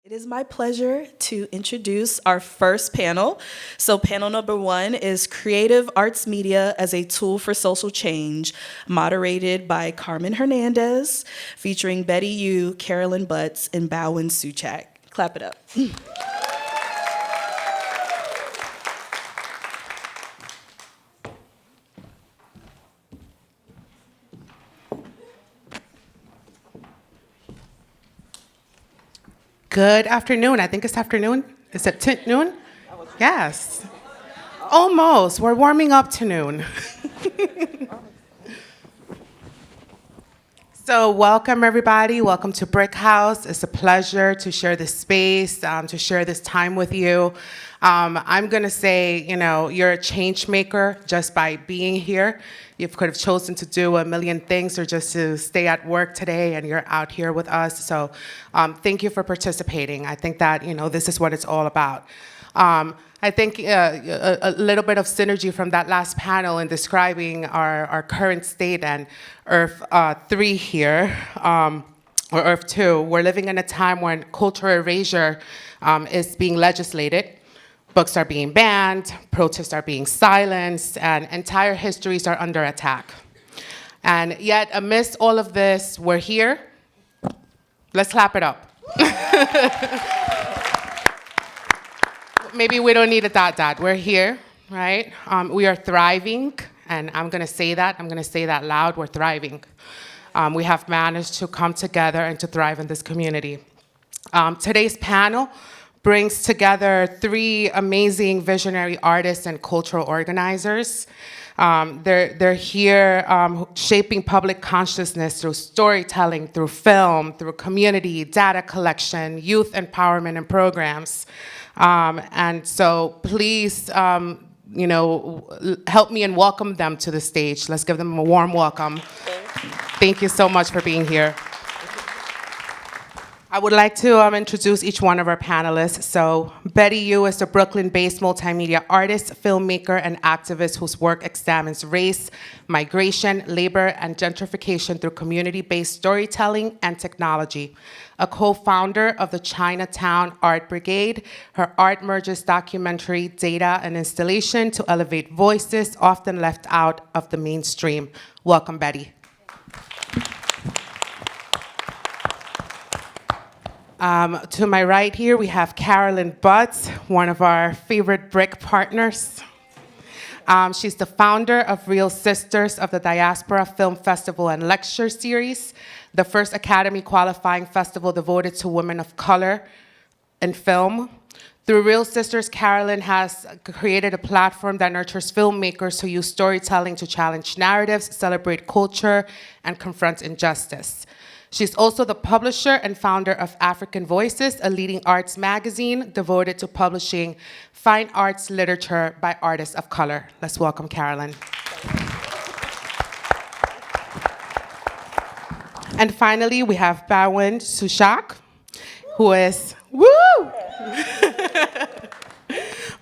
It is my pleasure to introduce our first panel. So panel number 1 is Creative Arts Media as a Tool for Social Change, moderated by Carmen Hernandez, featuring Betty Hue, Carolyn, and Bhawin Suchak. Clap it up. Good afternoon. I think it's afternoon. Is it noon? Yes. Almost. We're warming up to noon. So welcome, everybody. Welcome to BRIC House. It's a pleasure to share this space, to share this time with you. I'm going to say, you're a change maker just by being here. You could have chosen to do a million things or just to stay at work today, and you're out here with us. So thank you for participating. I think that, this is what it's all about. I think a little bit of synergy from that last panel in describing our current state and Earth 3 here, or Earth 2. We're living in a time when cultural erasure is being legislated. Books are being banned, protests are being silenced, and entire histories are under attack. And yet, amidst all of this, we're here. Let's clap it up. Maybe we don't need a dot. We're here, right? We are thriving, and I'm going to say that loud. We're thriving. We have managed to come together and to thrive in this community. Today's panel brings together 3 amazing visionary artists and cultural organizers. They're here shaping public consciousness through storytelling, through film, through community, data collection, youth empowerment and programs. And so please, help me and welcome them to the stage. Let's give them a warm welcome. Thank you so much for being here. I would like to introduce each one of our panelists. So Betty Hue is a Brooklyn-based multimedia artist, filmmaker, and activist whose work examines race, migration, labor, and gentrification through community-based storytelling and technology. A co-founder of the Chinatown Art Brigade, her art merges documentary, data, and installation to elevate voices often left out of the mainstream. Welcome, Betty. To my right here, we have Carolyn, one of our favorite BRIC partners. She's the founder of Real Sisters of the Diaspora Film Festival and Lecture Series, the first Academy qualifying festival devoted to women of color in film. Through Real Sisters, Carolyn has created a platform that nurtures filmmakers who use storytelling to challenge narratives, celebrate culture, and confront injustice. She's also the publisher and founder of African Voices, a leading arts magazine devoted to publishing fine arts literature by artists of color. Let's welcome Carolyn. And finally, we have Bhawin Suchak, who is,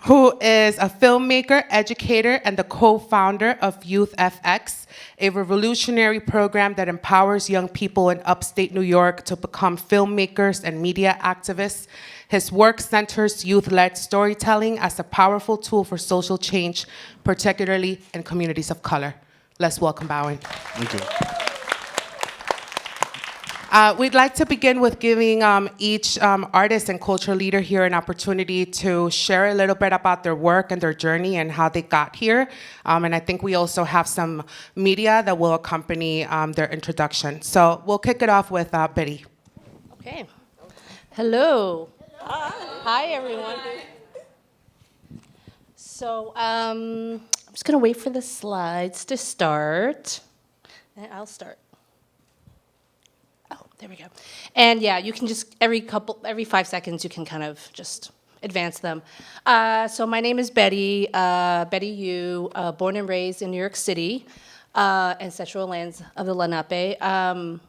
who is a filmmaker, educator, and the co-founder of Youth FX, a revolutionary program that empowers young people in upstate New York to become filmmakers and media activists. His work centers youth-led storytelling as a powerful tool for social change, particularly in communities of color. Let's welcome Bhawin. Thank you. We'd like to begin with giving each artist and cultural leader here an opportunity to share a little bit about their work and their journey and how they got here. And I think we also have some media that will accompany their introduction. So we'll kick it off with Betty. Okay. Hello. Hi, everyone. So I'm just going to wait for the slides to start. And I'll start. There we go. And yeah, you can just, every 5 seconds, you can kind of just advance them. So my name is Betty Hue, born and raised in New York City, ancestral lands of the Lenape. And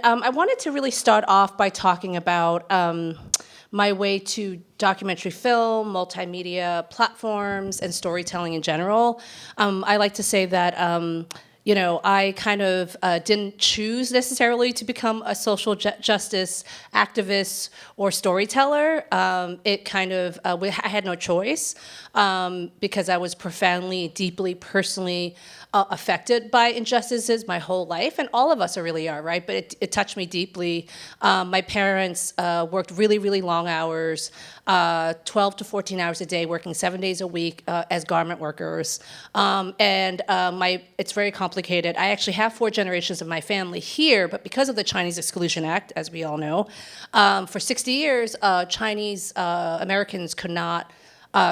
I wanted to really start off by talking about my way to documentary film, multimedia platforms, and storytelling in general. I like to say that I kind of didn't choose necessarily to become a social justice activist or storyteller. It kind of, I had no choice because I was profoundly, deeply, personally affected by injustices my whole life, and all of us really are, right? But it touched me deeply. My parents worked really, really long hours, 12 to 14 hours a day, working 7 days a week as garment workers. It's very complicated. I actually have 4 generations of my family here, but because of the Chinese Exclusion Act, as we all know, for 60 years, Chinese Americans could not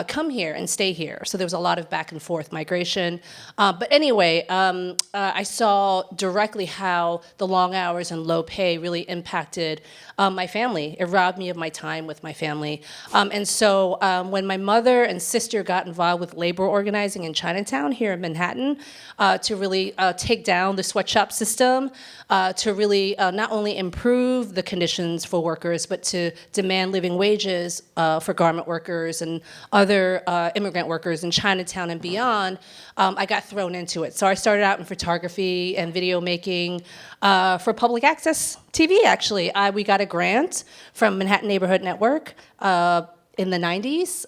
come here and stay here. So there was a lot of back and forth migration. But anyway, I saw directly how the long hours and low pay really impacted my family. It robbed me of my time with my family. And so when my mother and sister got involved with labor organizing in Chinatown here in Manhattan to really take down the sweatshop system, to really not only improve the conditions for workers, but to demand living wages for garment workers and other immigrant workers in Chinatown and beyond, I got thrown into it. So I started out in photography and video making for public access TV, actually. We got a grant from Manhattan Neighborhood Network in the 90s.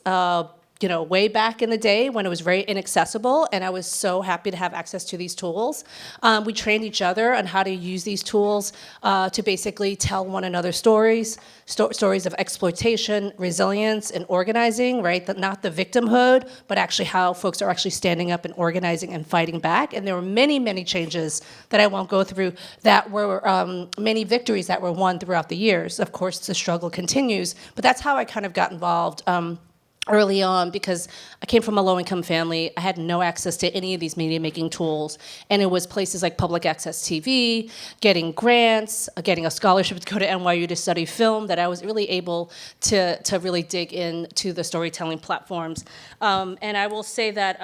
Way back in the day when it was very inaccessible, and I was so happy to have access to these tools. We trained each other on how to use these tools to basically tell one another stories of exploitation, resilience, and organizing, right? Not the victimhood, but actually how folks are actually standing up and organizing and fighting back. And there were many, many changes that I won't go through that were many victories that were won throughout the years. Of course, the struggle continues, but that's how I kind of got involved early on, because I came from a low-income family. I had no access to any of these media-making tools, and it was places like public access TV, getting grants, getting a scholarship to go to NYU to study film, that I was really able to really dig into the storytelling platforms. And I will say that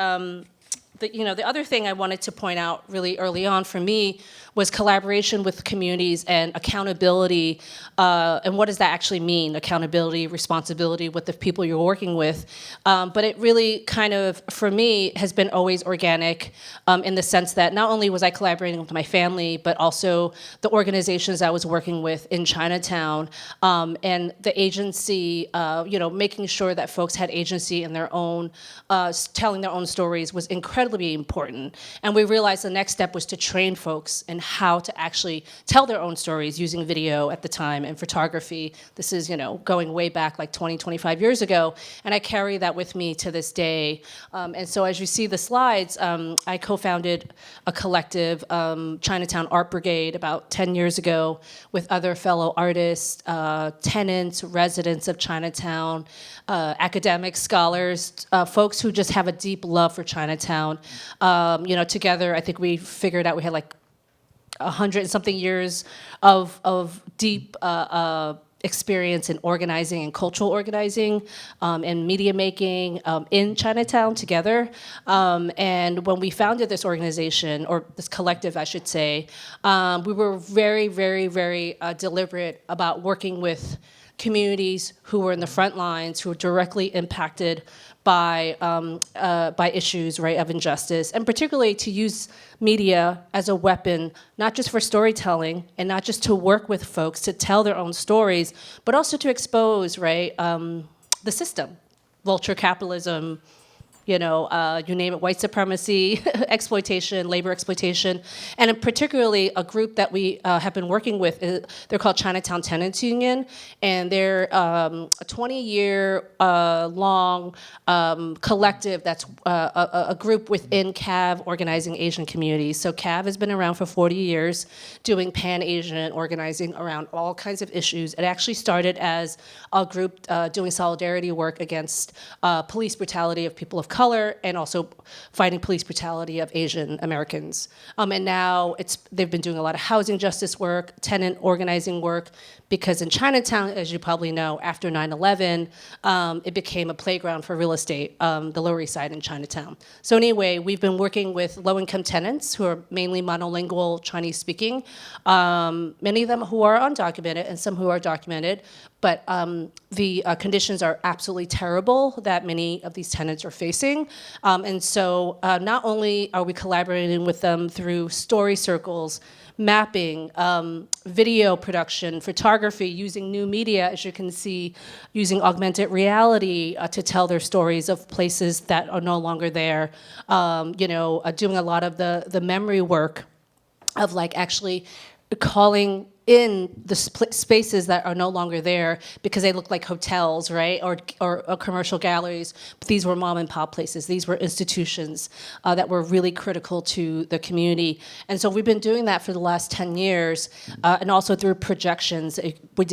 the other thing I wanted to point out really early on for me was collaboration with communities and accountability. And what does that actually mean? Accountability, responsibility with the people you're working with. But it really kind of, for me, has been always organic in the sense that not only was I collaborating with my family, but also the organizations I was working with in Chinatown, and the agency, making sure that folks had agency in their own, telling their own stories was incredibly important. And we realized the next step was to train folks in how to actually tell their own stories using video at the time and photography. This is, going way back like 20, 25 years ago, and I carry that with me to this day. And so as you see the slides, I co-founded a collective, Chinatown Art Brigade, about 10 years ago with other fellow artists, tenants, residents of Chinatown, academics, scholars, folks who just have a deep love for Chinatown. Together, I think we figured out we had like 100 and something years of deep experience in organizing and cultural organizing and media making in Chinatown together. And when we founded this organization, or this collective, I should say, we were very, very, very deliberate about working with communities who were in the front lines, who were directly impacted by issues, right, of injustice, and particularly to use media as a weapon, not just for storytelling and not just to work with folks to tell their own stories, but also to expose, right, the system, vulture capitalism, you name it, white supremacy, exploitation, labor exploitation, and particularly a group that we have been working with, they're called Chinatown Tenants Union, and they're a 20-year long collective that's a group within CAV organizing Asian communities. So CAV has been around for 40 years doing pan-Asian organizing around all kinds of issues. It actually started as a group doing solidarity work against police brutality of people of color, and also fighting police brutality of Asian Americans. And now they've been doing a lot of housing justice work, tenant organizing work, because in Chinatown, as you probably know, after 9/11, it became a playground for real estate, the Lower East Side in Chinatown. So anyway, we've been working with low-income tenants who are mainly monolingual Chinese-speaking, many of them who are undocumented and some who are documented, but the conditions are absolutely terrible that many of these tenants are facing. producing. And so not only are we collaborating with them through story circles, mapping, video production, photography, using new media, as you can see, using augmented reality to tell their stories of places that are no longer there, doing a lot of the memory work of like actually calling in the spaces that are no longer there because they look like hotels, right, or commercial galleries. But these were mom and pop places. These were institutions that were really critical to the community. And so we've been doing that for the last 10 years, and also through projections. We've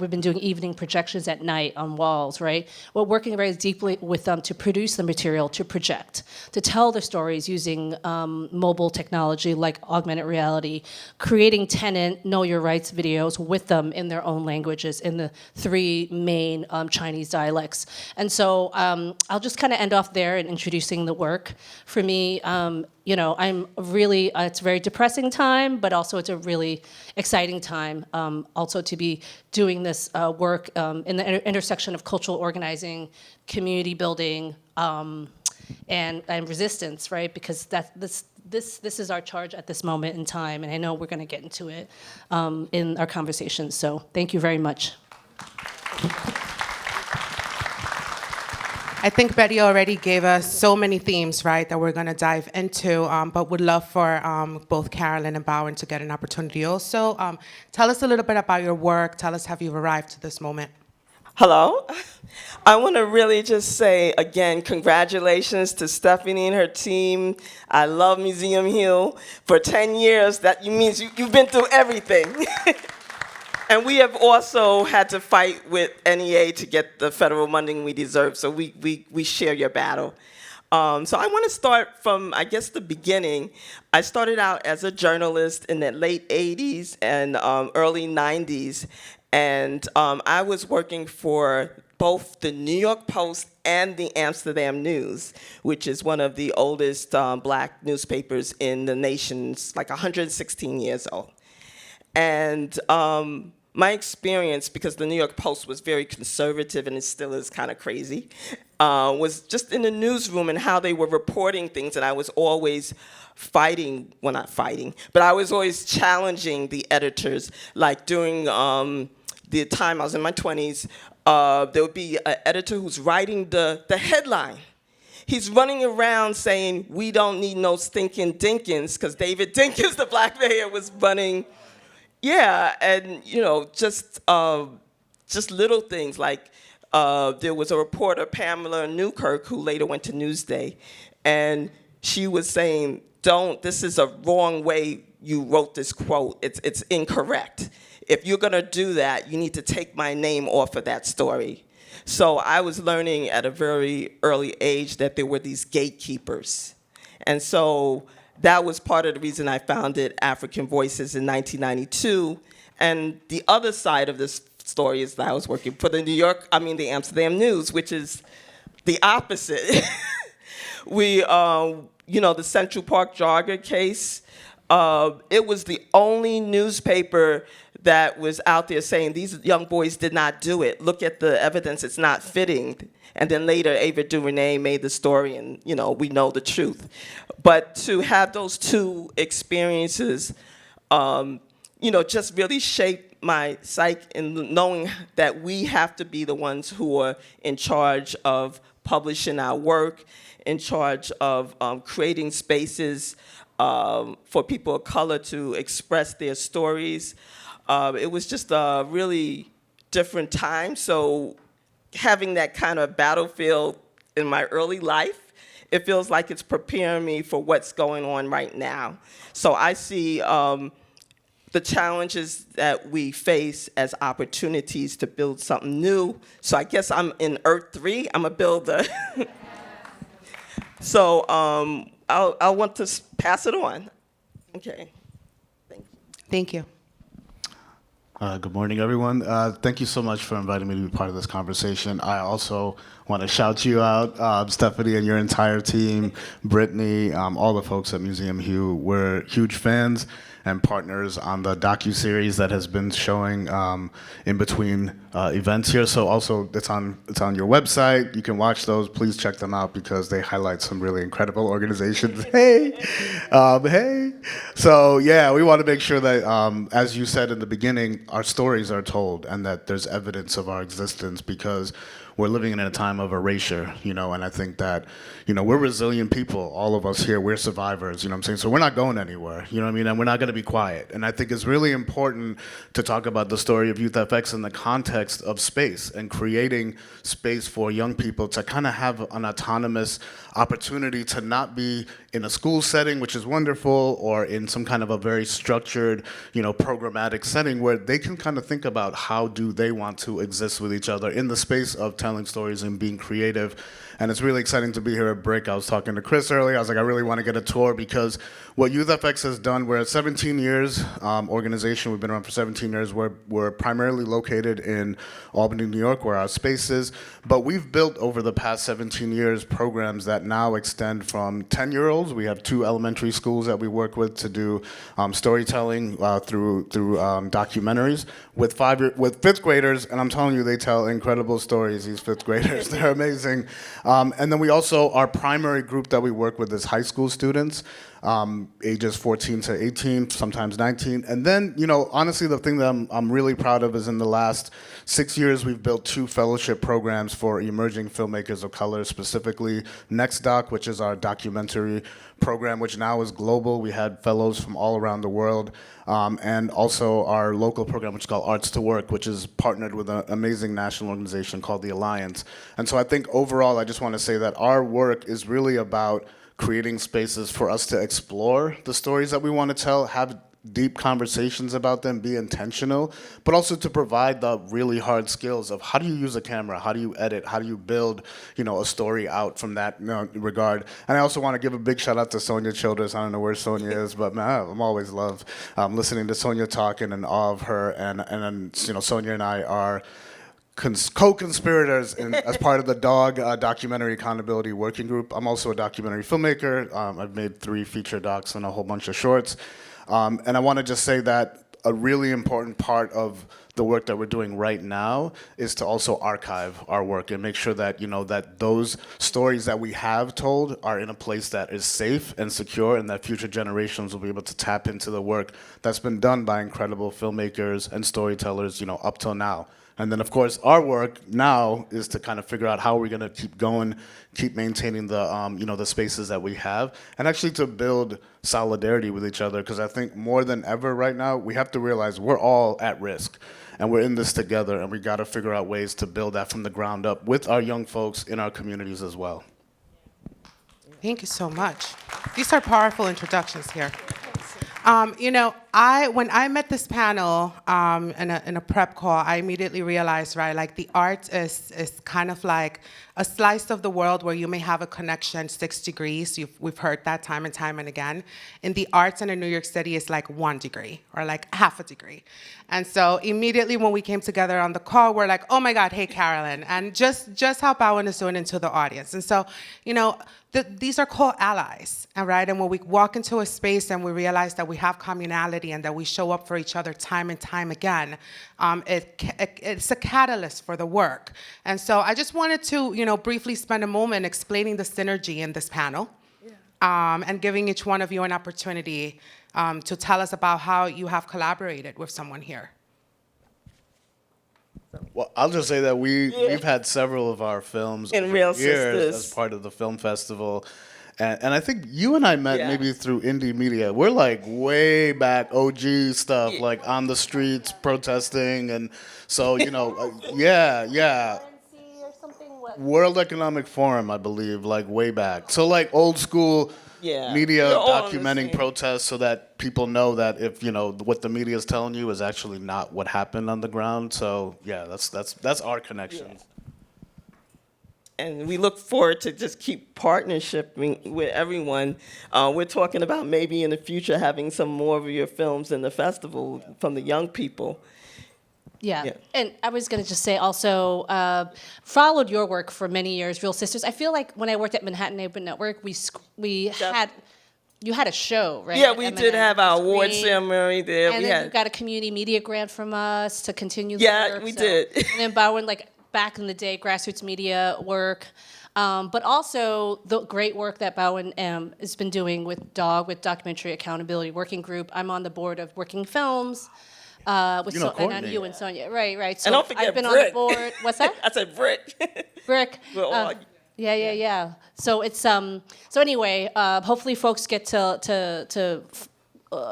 been doing evening projections at night on walls, right? We're working very deeply with them to produce the material, to project, to tell the stories using mobile technology like augmented reality, creating tenant, know your rights videos with them in their own languages, in the 3 main Chinese dialects. And so I'll just kind of end off there in introducing the work. For me, I'm really, it's a very depressing time, but also it's a really exciting time also to be doing this work in the intersection of cultural organizing, community building, and resistance, right? Because this is our charge at this moment in time, and I know we're going to get into it in our conversation. So thank you very much. I think Betty already gave us so many themes, right, that we're going to dive into, but would love for both Carolyn and Bhawin to get an opportunity also. Tell us a little bit about your work. Tell us how you've arrived to this moment. Hello. I want to really just say, again, congratulations to Stephanie and her team. I love Museum Hue. For 10 years, that means you've been through everything. And we have also had to fight with NEA to get the federal funding we deserve, so we share your battle. So I want to start from, I guess, the beginning. I started out as a journalist in the late 80s and early 90s, and I was working for both the New York Post and the Amsterdam News, which is one of the oldest black newspapers in the nation, like 116 years old. And my experience, because the New York Post was very conservative and it still is kind of crazy, was just in the newsroom and how they were reporting things, and I was always fighting, well, not fighting, but I was always challenging the editors. Like during the time I was in my 20s, there would be an editor who's writing the headline. He's running around saying, "We don't need no stinking Dinkins," because David Dinkins, the black mayor, was running. Yeah, and just little things like there was a reporter, Pamela Newkirk, who later went to Newsday, and she was saying, this is a wrong way you wrote this quote. It's incorrect. If you're gonna do that, you need to take my name off of that story. So I was learning at a very early age that there were these gatekeepers. And so that was part of the reason I founded African Voices in 1992. And the other side of this story is that I was working for the Amsterdam News, which is the opposite. The Central Park jogger case, it was the only newspaper that was out there saying these young boys did not do it. Look at the evidence, it's not fitting. And then later, Ava DuVernay made the story, and we know the truth. But to have those two experiences, just really shaped my psyche in knowing that we have to be the ones who are in charge of publishing our work, in charge of creating spaces for people of color to express their stories. It was just a really different time. So having that kind of battlefield in my early life, it feels like it's preparing me for what's going on right now. So I see the challenges that we face as opportunities to build something new. So I guess I'm in Earth 3, I'm a builder. So I want to pass it on. Okay, Thank you. Good morning, everyone. Thank you so much for inviting me to be part of this conversation. I also want to shout you out, Stephanie and your entire team, Brittany, all the folks at Museum Hue. We're huge fans, and partners on the docuseries that has been showing in between events here. So also it's on your website. You can watch those. Please check them out because they highlight some really incredible organizations. Hey, hey. So yeah, we want to make sure that, as you said in the beginning, our stories are told and that there's evidence of our existence, because we're living in a time of erasure, and I think that, we're resilient people, all of us here, we're survivors, what I'm saying? So we're not going anywhere, what I mean? And we're not going to be quiet. And I think it's really important to talk about the story of Youth FX in the context of space and creating space for young people to kind of have an autonomous opportunity to not be in a school setting, which is wonderful, or in some kind of a very structured, programmatic setting where they can kind of think about how do they want to exist with each other in the space of telling stories and being creative. And it's really exciting to be here at BRIC. I was talking to Chris earlier. I was like, I really want to get a tour, because what Youth FX has done, we're a 17 years organization. We've been around for 17 years. We're primarily located in Albany, New York, where our space is. But we've built over the past 17 years programs that now extend from 10-year-olds. We have 2 elementary schools that we work with to do storytelling through documentaries with 5th graders. And I'm telling you, they tell incredible stories, these 5th graders. They're amazing. And then we also, our primary group that we work with is high school students, ages 14 to 18, sometimes 19. And then, honestly, the thing that I'm really proud of is in the last 6 years, we've built 2 fellowship programs for emerging filmmakers of color, specifically Next Doc, which is our documentary program, which now is global. We had fellows from all around the world. And also our local program, which is called Arts to Work, which is partnered with an amazing national organization called the Alliance. And so I think overall, I just want to say that our work is really about creating spaces for us to explore the stories that we want to tell, have deep conversations about them, be intentional, but also to provide the really hard skills of how do you use a camera, how do you edit, how do you build, a story out from that regard. And I also want to give a big shout out to Sonia Childress. I don't know where Sonia is, but man, I'm always love listening to Sonia talk and in awe of her. And Sonia and I are co-conspirators as part of the DOG Documentary Accountability Working Group. I'm also a documentary filmmaker. I've made 3 feature docs and a whole bunch of shorts. And I want to just say that a really important part of the work that we're doing right now is to also archive our work and make sure that, that those stories that we have told are in a place that is safe and secure, and that future generations will be able to tap into the work that's been done by incredible filmmakers and storytellers, up till now. And then, of course, our work now is to kind of figure out how we're going to keep going, keep maintaining the, the spaces that we have, and actually to build solidarity with each other. Because I think more than ever right now, we have to realize we're all at risk, and we're in this together, and we got to figure out ways to build that from the ground up with our young folks in our communities as well. Thank you so much. These are powerful introductions here. When I met this panel in a prep call, I immediately realized, right, like the art is kind of like a slice of the world where you may have a connection 6 degrees. We've heard that time and time and again. In the arts in New York City, it's like 1 degree or like half a degree. And so immediately when we came together on the call, we're like, oh my God, hey, Carolyn, and just how Bhawin is doing into the audience. And so, these are called allies, all right? And when we walk into a space and we realize that we have communality and that we show up for each other time and time again, it's a catalyst for the work. And so I just wanted to, briefly spend a moment explaining the synergy in this panel, and giving each one of you an opportunity to tell us about how you have collaborated with someone here. Well, I'll just say that we've had several of our films In over Real years Sisters. as part of the film festival. And I think you and I met maybe through indie media. We're like way back OG stuff, like on the streets protesting. And so, World Economic Forum, I believe, like way back. So like old school media We're all on the documenting same. protests so that people know that if, what the media is telling you is actually not what happened on the ground. So yeah, that's our connections. And we look forward to just keep partnershiping with everyone. We're talking about maybe in the future having some more of your films in the festival from the young people. Yeah, and I was going to just say also, followed your work for many years, Real Sisters. I feel like when I worked at Manhattan Neighborhood Network, we had you had a show, right? Yeah, at we M&M did have our award Screen. ceremony there. And We then had you got a community media grant from us to continue the Yeah, work. we did. And then Bhawin, like back in the day, grassroots media work. But also the great work that Bhawin has been doing with Documentary Accountability Working Group. I'm on the board of Working Films. With You know and Courtney. you and Sonia. Right. So and don't forget I've been BRIC. on the board. What's that? I said BRIC. BRIC. We're all- Yeah. So it's so anyway, hopefully folks get to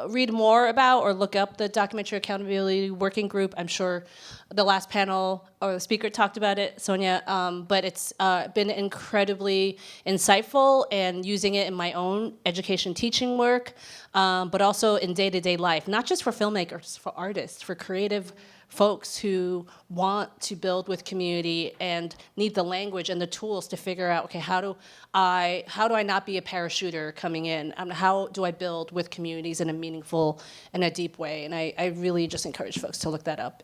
read more about or look up the Documentary Accountability Working Group. I'm sure the last panel or the speaker talked about it, Sonia, but it's been incredibly insightful and using it in my own education teaching work, but also in day-to-day life, not just for filmmakers, for artists, for creative folks who want to build with community and need the language and the tools to figure out, okay, how do I not be a parachuter coming in? How do I build with communities in a meaningful and a deep way? And I really just encourage folks to look that up.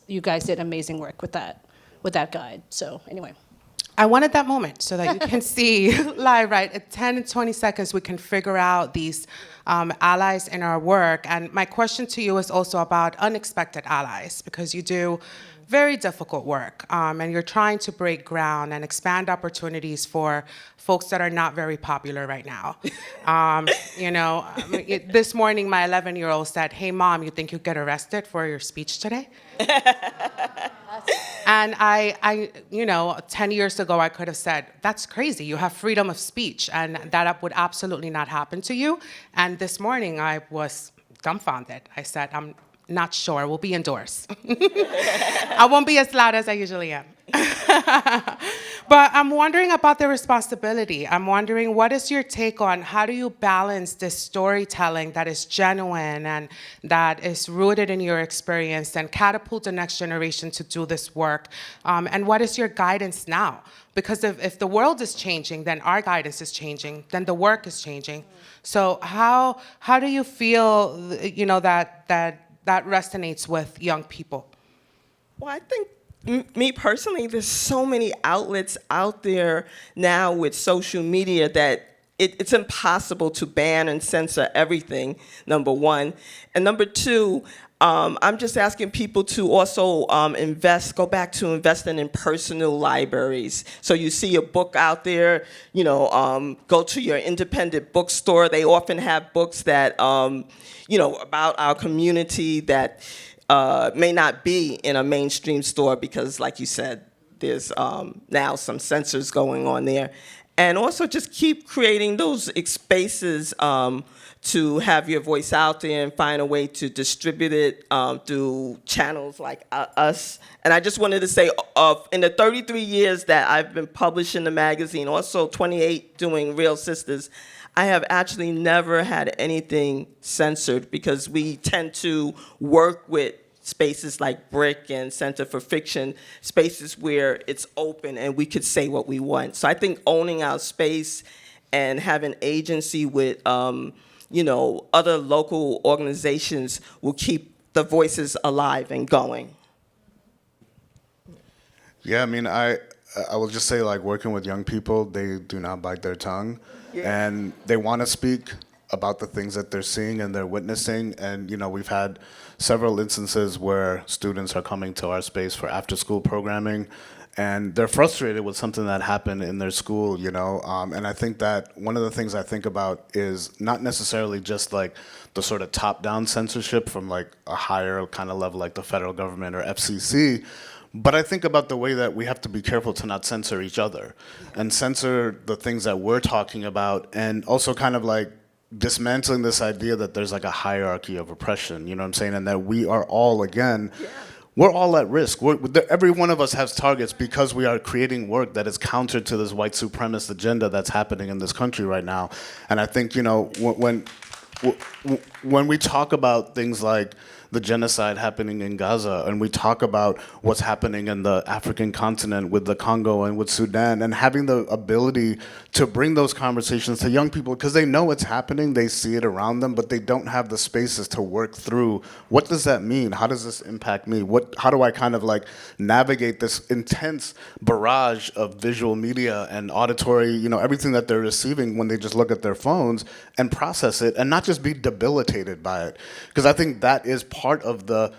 You guys did amazing work with that guide. So anyway. I wanted that moment so that you can see live, right? At 10 and 20 seconds, we can figure out these allies in our work. And my question to you is also about unexpected allies, because you do very difficult work, and you're trying to break ground and expand opportunities for folks that are not very popular right now. This morning, my 11-year-old said, "Hey, Mom, you think you'd get arrested for your speech today?" And I 10 years ago, I could have said, "That's crazy. You have freedom of speech, and that would absolutely not happen to you." And this morning, I was dumbfounded. I said, "I'm not sure. We'll be indoors." I won't be as loud as I usually am. But I'm wondering about the responsibility. I'm wondering, what is your take on how do you balance this storytelling that is genuine and that is rooted in your experience and catapult the next generation to do this work? And what is your guidance now? Because if the world is changing, then our guidance is changing, then the work is changing. So how do you feel, that resonates with young people? Well, I think me personally, there's so many outlets out there now with social media that it's impossible to ban and censor everything, number one. And number two, I'm just asking people to also go back to investing in personal libraries. So you see a book out there, go to your independent bookstore. They often have books that, about our community that may not be in a mainstream store because, like you said, there's now some censors going on there. And also just keep creating those spaces to have your voice out there and find a way to distribute it through channels like us. And I just wanted to say, in the 33 years that I've been publishing the magazine, also 28 doing Real Sisters, I have actually never had anything censored because we tend to work with spaces like BRIC and Center for Fiction, spaces where it's open and we could say what we want. So I think owning our space and having agency with other local organizations will keep the voices alive and going. Yeah, I mean, I will just say, like, working with young people, they do not bite their tongue. Yeah. And they want to speak about the things that they're seeing and they're witnessing. And, we've had several instances where students are coming to our space for after-school programming, and they're frustrated with something that happened in their school, and I think that one of the things I think about is not necessarily just like the sort of top-down censorship from like a higher kind of level like the federal government or FCC, but I think about the way that we have to be careful to not censor each other and censor the things that we're talking about, and also kind of like dismantling this idea that there's like a hierarchy of oppression, you know what I'm saying, and that we are all, again, we're all at risk. Every one of us has targets because we are creating work that is counter to this white supremacist agenda that's happening in this country right now. And I think, when when we talk about things like the genocide happening in Gaza, and we talk about what's happening in the African continent with the Congo and with Sudan, and having the ability to bring those conversations to young people, because they know it's happening, they see it around them, but they don't have the spaces to work through, what does that mean? How does this impact me? How do I kind of like navigate this intense barrage of visual media and auditory, everything that they're receiving when they just look at their phones, and process it and not just be debilitated by it? Because I think that is part of the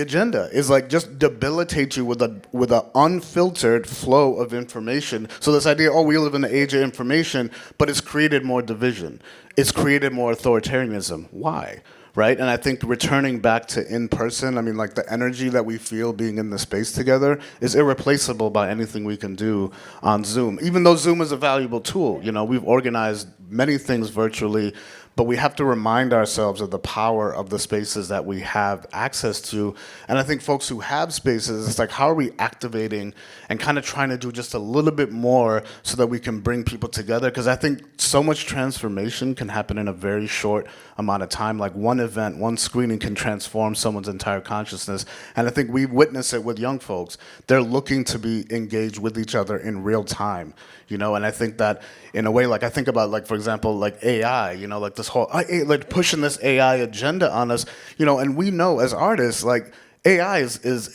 agenda, is like just debilitate you with a unfiltered flow of information. So this idea, we live in the age of information, but it's created more division. It's created more authoritarianism. Why? Right? And I think returning back to in-person, like the energy that we feel being in the space together is irreplaceable by anything we can do on Zoom. Even though Zoom is a valuable tool, we've organized many things virtually, but we have to remind ourselves of the power of the spaces that we have access to. And I think folks who have spaces, it's like, how are we activating and kind of trying to do just a little bit more so that we can bring people together? Because I think so much transformation can happen in a very short amount of time. Like one event, one screening can transform someone's entire consciousness. And I think we witness it with young folks. They're looking to be engaged with each other in real time. And I think that in a way, like I think about, like, for example, like AI, like this whole, like pushing this AI agenda on us, and we know as artists, like, AI is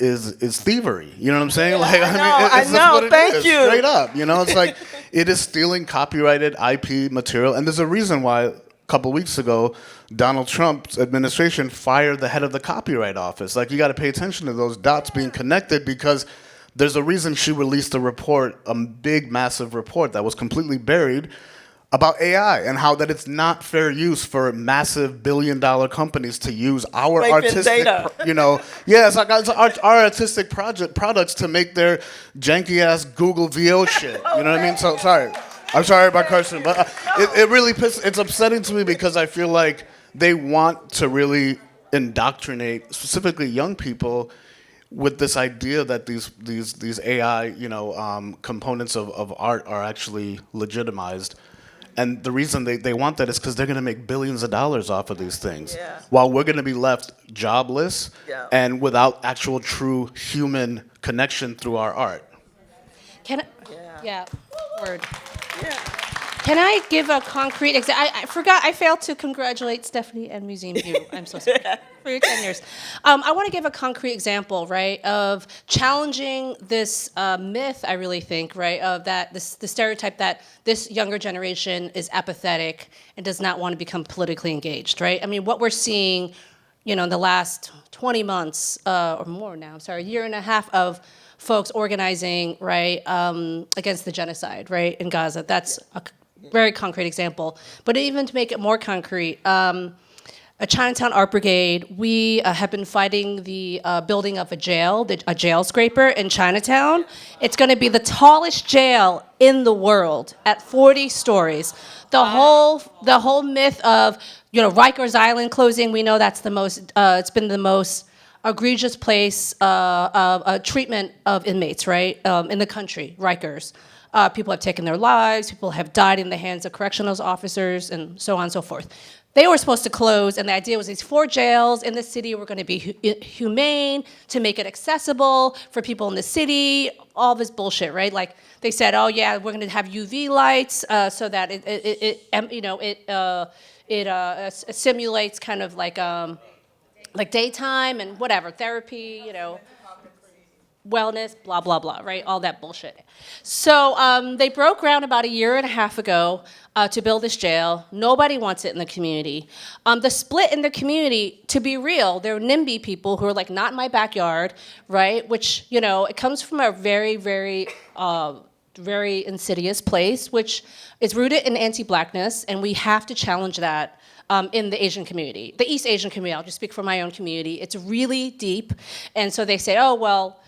thievery. You know what I'm saying? Like, it's just what it Thank is, you. straight up. It's like it is stealing copyrighted IP material, and there's a reason why a couple weeks ago Donald Trump's administration fired the head of the Copyright Office. Like, you got to pay attention to those dots being connected, because there's a reason she released a report, a big, massive report that was completely buried, about AI and how that it's not fair use for massive billion-dollar companies to use our artistic, it's like our artistic products to make their janky-ass Google VO shit. You know what I mean? So sorry. I'm sorry about cursing, but it really it's upsetting to me, because I feel like they want to really indoctrinate, specifically young people, with this idea that these AI, components of art are actually legitimized. And the reason they want that is because they're going to make billions of dollars off of these things, while we're going to be left jobless and without actual true human connection through our art. Word. Can I give a concrete example? I forgot, I failed to congratulate Stephanie and Museum Hue. I'm so sorry. For your 10 years. I want to give a concrete example, right, of challenging this myth, I really think, right, of that the stereotype that this younger generation is apathetic and does not want to become politically engaged, right? I mean, what we're seeing, in the last 20 months, or more now, a year and a half of folks organizing, right, against the genocide, right, in Gaza. That's a very concrete example. But even to make it more concrete, a Chinatown Art Brigade, we have been fighting the building of a jail scraper in Chinatown. It's going to be the tallest jail in the world at 40 stories. The whole myth of Rikers Island closing, we know that's the most. It's been the most egregious place of treatment of inmates, right, in the country. Rikers. People have taken their lives. People have died in the hands of correctional officers, and so on and so forth. They were supposed to close, and the idea was these 4 jails in the city were going to be humane, to make it accessible for people in the city, all this bullshit, right? Like, they said, oh yeah, we're going to have UV lights so that it simulates kind of like daytime and whatever, therapy, wellness, blah, blah, blah, right? All that bullshit. So they broke ground about a year and a half ago to build this jail. Nobody wants it in the community. The split in the community, to be real, there are NIMBY people who are like, not in my backyard, right? Which, it comes from a very, very, very insidious place, which is rooted in anti-Blackness, and we have to challenge that in the Asian community, the East Asian community. I'll just speak for my own community. It's really deep. And so they say, oh, well,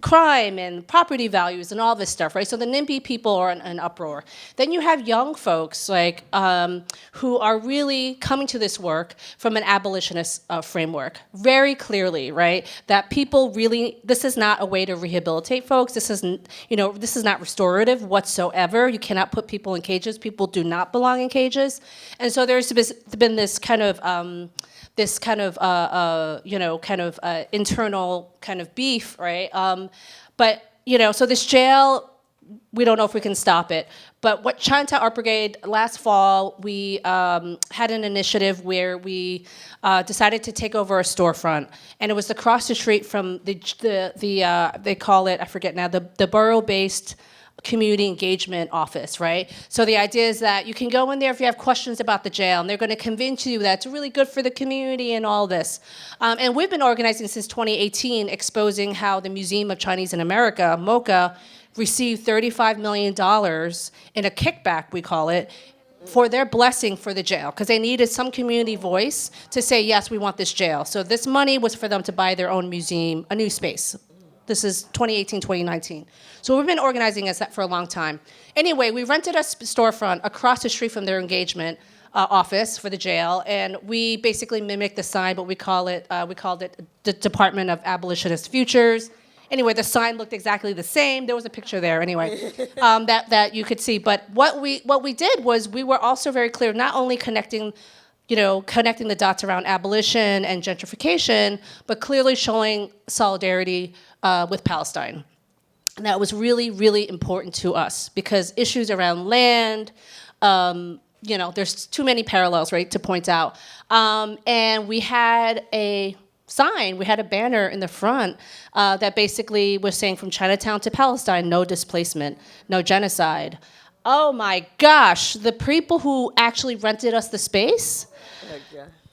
crime and property values and all this stuff, right? So the NIMBY people are in an uproar. Then you have young folks like who are really coming to this work from an abolitionist framework, very clearly, right? That people really, this is not a way to rehabilitate folks. This isn't, this is not restorative whatsoever. You cannot put people in cages. People do not belong in cages. And so there's been this kind of internal kind of beef, right? So this jail, we don't know if we can stop it. But what Chinatown Art Brigade, last fall, we had an initiative where we decided to take over a storefront. And it was across the street from they call it, I forget now, the borough-based community engagement office, right? So the idea is that you can go in there if you have questions about the jail, and they're going to convince you that it's really good for the community and all this. And we've been organizing since 2018, exposing how the Museum of Chinese in America, MoCA, received $35 million in a kickback, we call it, for their blessing for the jail, because they needed some community voice to say, yes, we want this jail. So this money was for them to buy their own museum, a new space. This is 2018, 2019. So we've been organizing that for a long time. Anyway, we rented a storefront across the street from their engagement office for the jail, and we basically mimicked the sign, but we called it the Department of Abolitionist Futures. Anyway, the sign looked exactly the same. There was a picture there, anyway, that you could see. But what we did was we were also very clear, not only connecting the dots around abolition and gentrification, but clearly showing solidarity with Palestine. And that was really, really important to us because issues around land, there's too many parallels, right, to point out. And we had a sign, we had a banner in the front that basically was saying from Chinatown to Palestine, no displacement, no genocide. Oh my gosh, the people who actually rented us the space,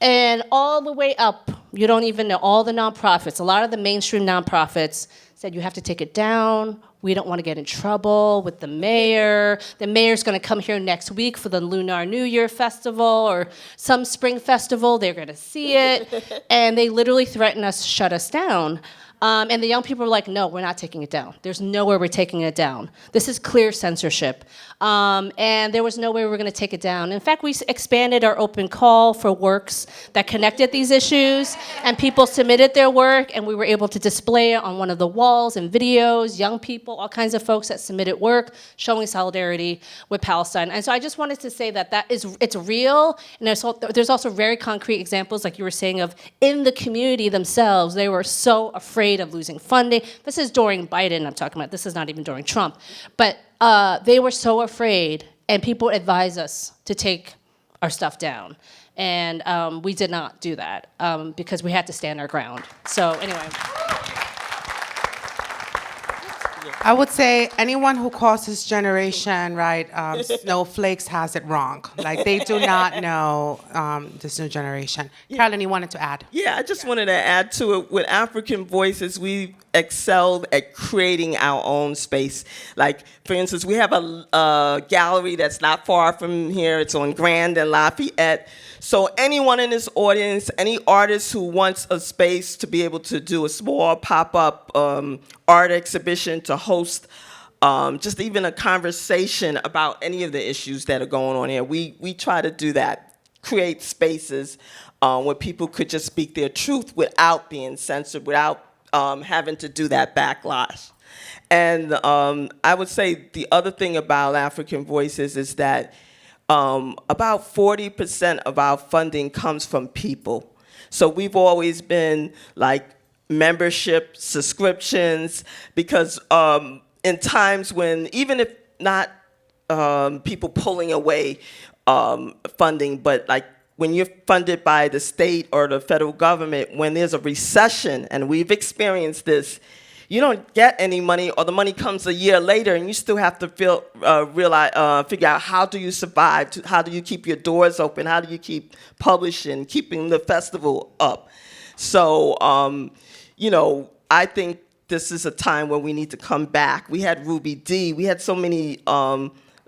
and all the way up, you don't even know, all the nonprofits, a lot of the mainstream nonprofits said you have to take it down. We don't want to get in trouble with the mayor. The mayor's going to come here next week for the Lunar New Year Festival or some spring festival. They're going to see it. And they literally threatened us to shut us down. And the young people were like, no, we're not taking it down. There's nowhere we're taking it down. This is clear censorship. And there was no way we were going to take it down. In fact, we expanded our open call for works that connected these issues, and people submitted their work, and we were able to display it on one of the walls and videos, young people, all kinds of folks that submitted work showing solidarity with Palestine. And so I just wanted to say that it's real, and there's also very concrete examples, like you were saying, of in the community themselves, they were so afraid of losing funding. This is during Biden I'm talking about. This is not even during Trump. But they were so afraid, and people advised us to take our stuff down. And we did not do that because we had to stand our ground. So anyway. I would say anyone who calls this generation, right, snowflakes has it wrong. Like, they do not know this new generation. Carolyn, you wanted to add? Yeah, I just wanted to add to it. With African Voices, we excelled at creating our own space. Like, for instance, we have a gallery that's not far from here. It's on Grand and Lafayette. So anyone in this audience, any artist who wants a space to be able to do a small pop-up art exhibition, to host just even a conversation about any of the issues that are going on here, we try to do that, create spaces where people could just speak their truth without being censored, without having to do that backlash. And I would say the other thing about African Voices is that about 40% of our funding comes from people. So we've always been like membership, subscriptions, because in times when, even if not people pulling away funding, but like when you're funded by the state or the federal government, when there's a recession, and we've experienced this, you don't get any money, or the money comes a year later, and you still have to figure out, how do you survive? How do you keep your doors open? How do you keep publishing, keeping the festival up? So, I think this is a time when we need to come back. We had Ruby D. We had so many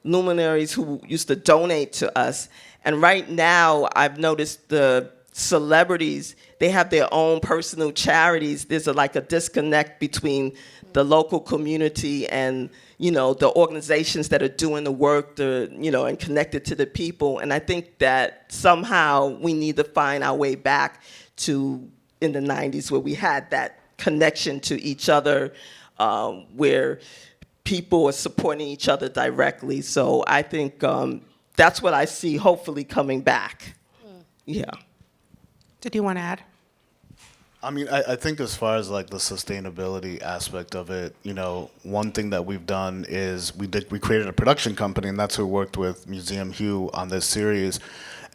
luminaries who used to donate to us. And right now, I've noticed the celebrities, they have their own personal charities. There's like a disconnect between the local community and, you know, the organizations that are doing the work, and connected to the people. And I think that somehow we need to find our way back to in the 90s where we had that connection to each other, where people are supporting each other directly. So I think that's what I see hopefully coming back. Yeah. Did you want to add? I mean, I think as far as like the sustainability aspect of it, one thing that we've done is we created a production company, and that's who worked with Museum Hue on this series.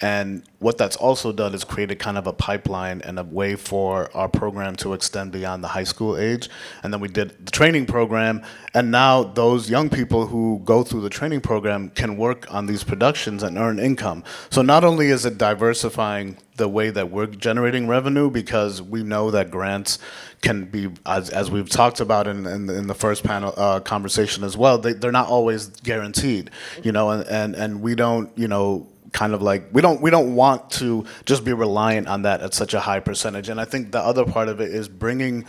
And what that's also done is created kind of a pipeline and a way for our program to extend beyond the high school age. And then we did the training program, and now those young people who go through the training program can work on these productions and earn income. So not only is it diversifying the way that we're generating revenue, because we know that grants can be, as we've talked about in the first panel conversation as well, they're not always guaranteed, and we don't, kind of like we don't want to just be reliant on that at such a high percentage. And I think the other part of it is bringing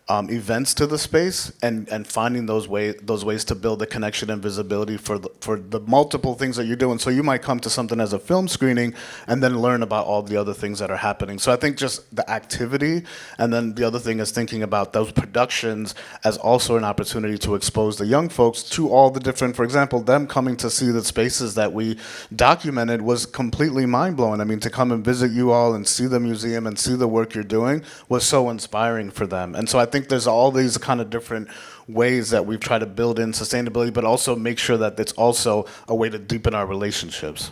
events to the space and finding those ways to build the connection and visibility for the multiple things that you're doing. So you might come to something as a film screening and then learn about all the other things that are happening. So I think just the activity, and then the other thing is thinking about those productions as also an opportunity to expose the young folks to all the different, for example, them coming to see the spaces that we documented was completely mind-blowing. I mean, to come and visit you all and see the museum and see the work you're doing was so inspiring for them. And so I think there's all these kind of different ways that we've tried to build in sustainability, but also make sure that it's also a way to deepen our relationships.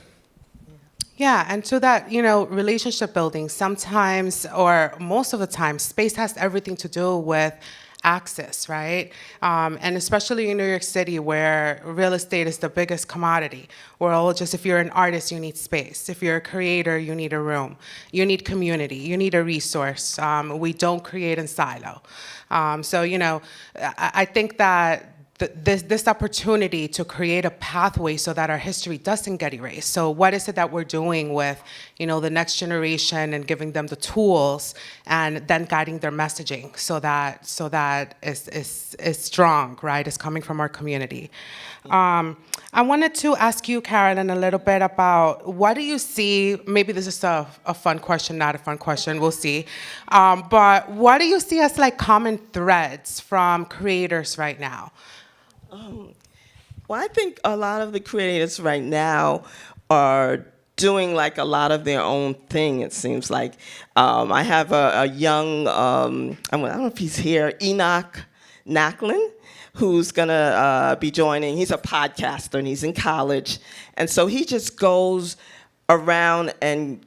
Yeah, and to that, relationship building, sometimes or most of the time, space has everything to do with access, right? And especially in New York City, where real estate is the biggest commodity, if you're an artist, you need space. If you're a creator, you need a room. You need community. You need a resource. We don't create in silo. I think that this opportunity to create a pathway so that our history doesn't get erased. So what is it that we're doing with, the next generation and giving them the tools and then guiding their messaging so that is strong, right? It's coming from our community. I wanted to ask you, Carolyn, a little bit about what do you see, maybe this is a fun question, not a fun question, we'll see. But what do you see as like common threads from creators right now? Well, I think a lot of the creators right now are doing like a lot of their own thing, it seems like. I have a young, I don't know if he's here, Enoch Nacklin, who's gonna be joining. He's a podcaster and he's in college. And so he just goes around and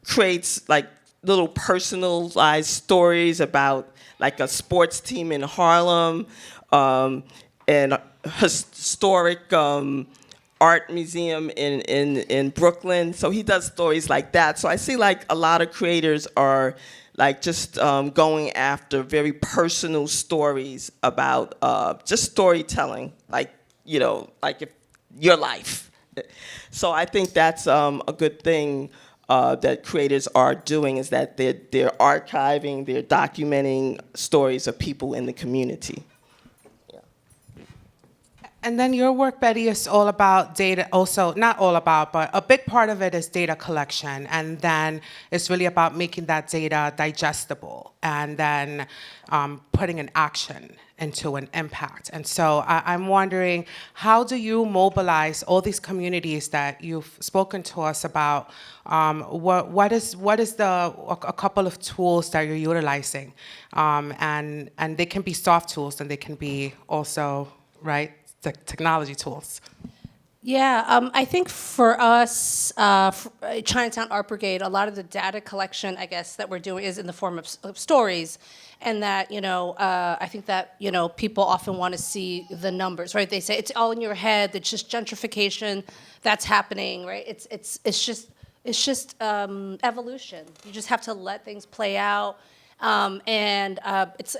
creates like little personalized stories about like a sports team in Harlem, and historic art museum in Brooklyn. So he does stories like that. So I see like a lot of creators are like just going after very personal stories about just storytelling, like if your life. So I think that's a good thing that creators are doing, is that they're archiving, they're documenting stories of people in the community. And then your work, Betty, is all about data, also, not all about, but a big part of it is data collection. And then it's really about making that data digestible and then putting an action into an impact. And so I'm wondering, how do you mobilize all these communities that you've spoken to us about? What is a couple of tools that you're utilizing? And they can be soft tools and they can be also, right, the technology tools. Yeah, I think for us, Chinatown Art Brigade, a lot of the data collection, I guess, that we're doing is in the form of stories, and that I think that people often want to see the numbers, right? They say it's all in your head. It's just gentrification that's happening, right? It's just evolution. You just have to let things play out, It's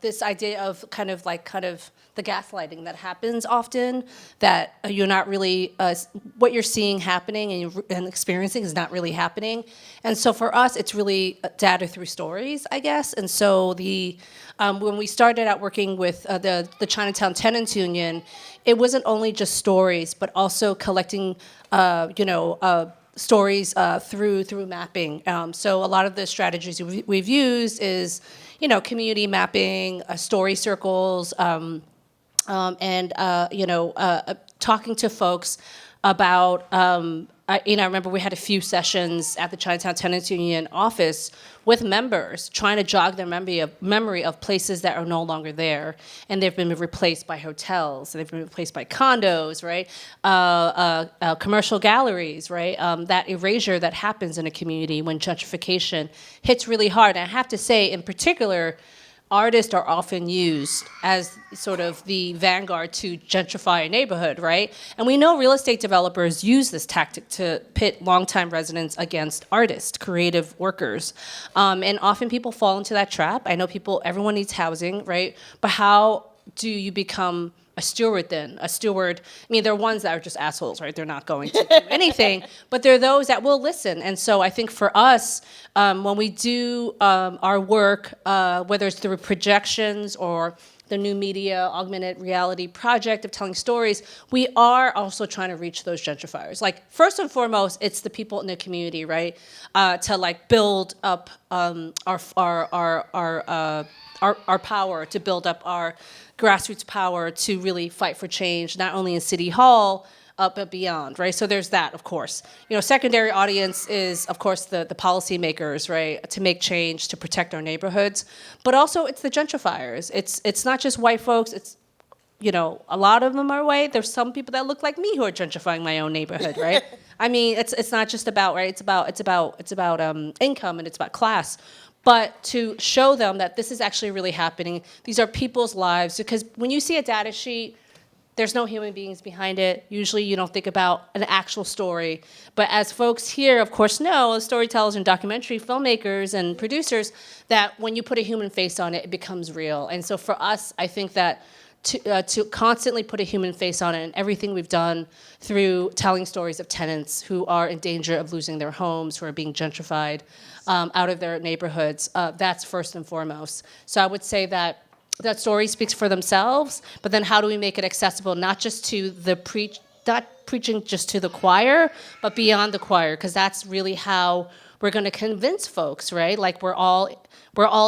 this idea of kind of the gaslighting that happens often, that you're not really, what you're seeing happening and experiencing is not really happening. And so for us, it's really data through stories, I guess. And so when we started out working with the Chinatown Tenants Union, it wasn't only just stories, but also collecting, stories through mapping. So a lot of the strategies we've used is, community mapping, story circles, talking to folks about, I remember we had a few sessions at the Chinatown Tenants Union office with members trying to jog their memory of places that are no longer there, and they've been replaced by hotels, and they've been replaced by condos, right? Commercial galleries, right? That erasure that happens in a community when gentrification hits really hard. And I have to say, in particular, artists are often used as sort of the vanguard to gentrify a neighborhood, right? And we know real estate developers use this tactic to pit longtime residents against artists, creative workers. And often people fall into that trap. I know everyone needs housing, right? But how do you become a steward then? A steward, there are ones that are just assholes, right? They're not going to do anything, but there are those that will listen. And so I think for us, when we do our work, whether it's through projections or the new media augmented reality project of telling stories, we are also trying to reach those gentrifiers. Like, first and foremost, it's the people in the community, right? To build up our power, to build up our grassroots power to really fight for change, not only in City Hall, but beyond, right? So there's that, of course. Secondary audience is, of course, the policymakers, right? To make change, to protect our neighborhoods. But also, it's the gentrifiers. It's not just white folks. It's, a lot of them are white. There's some people that look like me who are gentrifying my own neighborhood, right? It's not just about, right? It's about income, and it's about class. But to show them that this is actually really happening. These are people's lives, because when you see a data sheet, there's no human beings behind it. Usually you don't think about an actual story. But as folks here, of course, know, storytellers and documentary filmmakers and producers, that when you put a human face on it, it becomes real. And so for us, I think that to constantly put a human face on it, and everything we've done through telling stories of tenants who are in danger of losing their homes, who are being gentrified out of their neighborhoods, that's first and foremost. So I would say that story speaks for themselves, but then how do we make it accessible, not just to not preaching just to the choir, but beyond the choir, because that's really how we're going to convince folks, right? Like, we're all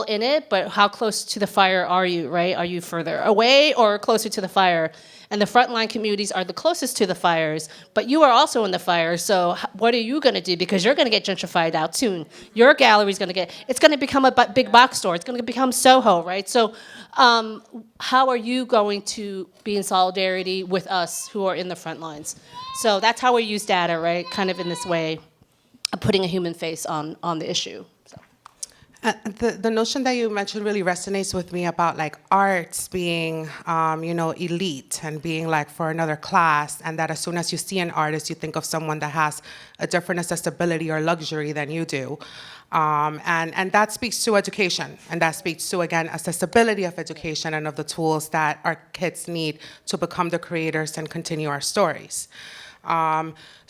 in it, but how close to the fire are you, right? Are you further away or closer to the fire? And the frontline communities are the closest to the fires, but you are also in the fire, so what are you going to do? Because you're going to get gentrified out soon. Your gallery's going to it's going to become a big box store. It's going to become Soho, right? So how are you going to be in solidarity with us who are in the front lines? So that's how we use data, right? Kind of in this way, putting a human face on the issue. The notion that you mentioned really resonates with me about arts being, elite and being for another class, and that as soon as you see an artist, you think of someone that has a different accessibility or luxury than you do. And that speaks to education, and that speaks to, again, accessibility of education and of the tools that our kids need to become the creators and continue our stories.